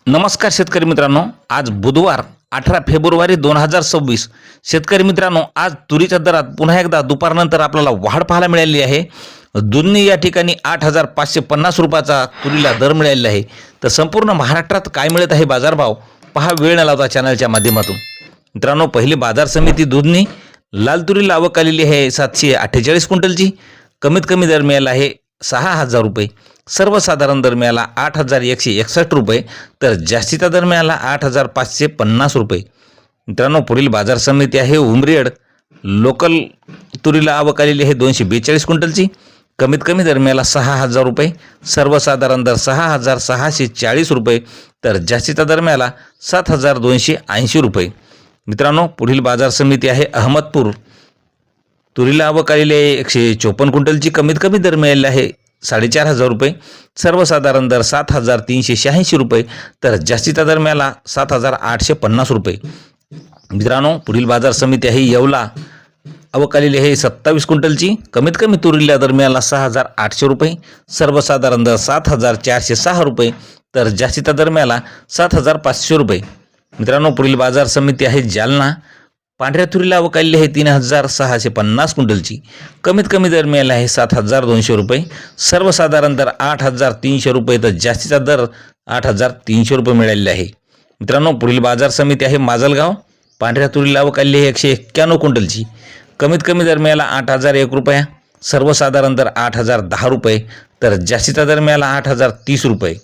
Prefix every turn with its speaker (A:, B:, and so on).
A: नमस्कार शेतकरी मित्रांनो, आज बुधवार 18 फेब्रुवारी 2026. शेतकरी मित्रांनो, आज तुरीच्या दरात पुन्हा एकदा दुपारनंतर आपल्याला वाढ पाहायला मिळाली आहे. दुधनी या ठिकाणी 8,550 रुपयाचा तुरीला दर मिळालेला आहे. तर संपूर्ण महाराष्ट्रात काय मिळत आहे बाजारभाव पहा वेळ न लावता चॅनलच्या माध्यमातून. मित्रांनो, पहिली बाजार समिती दुधनी लाल तुरीला आवक आलेली आहे 748 क्विंटलची. कमीत कमी दर मिळाला आहे 6,000 रुपये. सर्वसाधारण दर मिळाला 8,161 रुपये, तर जास्तीचा दर मिळाला 8,550 रुपये. मित्रांनो, पुढील बाजार समिती आहे उमरेड लोकल तुरीला आवक आलेली आहे 242 क्विंटलची. कमीत कमी दर मिळाला 6,000 रुपये. सर्वसाधारण दर 6,640 रुपये, तर जास्तीचा दर मिळाला 7,280 रुपये. मित्रांनो, पुढील बाजार समिती आहे अहमदपूर तुरीला आवक आलेली आहे 154 क्विंटलची. कमीत कमी दर मिळालेला आहे 4,500 रुपये. सर्वसाधारण दर 7,386 रुपये, तर जास्तीचा दर मिळाला 7,850 रुपये. मित्रांनो, पुढील बाजार समिती आहे येवला आवक आलेली आहे 27 क्विंटलची. कमीत कमी तुरीला दर मिळाला 6,800 रुपये. सर्वसाधारण दर 7,406 रुपये, तर जास्तीचा दर मिळाला 7,500 रुपये. मित्रांनो, पुढील बाजार समिती आहे जालना पांढऱ्या तुरीला आवक आलेली आहे 3,650 क्विंटलची. कमीत कमी दर मिळाला आहे 7,200 रुपये. सर्वसाधारण दर 8,300 रुपये, तर जास्तीचा दर 8,300 रुपये मिळालेला आहे. मित्रांनो, पुढील बाजार समिती आहे माजलगाव पांढऱ्या तुरीला आवक आलेली आहे 191 क्विंटलची. कमीत कमी दर मिळाला 8,001 रुपया. सर्वसाधारण दर 8,010 रुपये, तर जास्तीचा दर मिळाला 8,030 रुपये.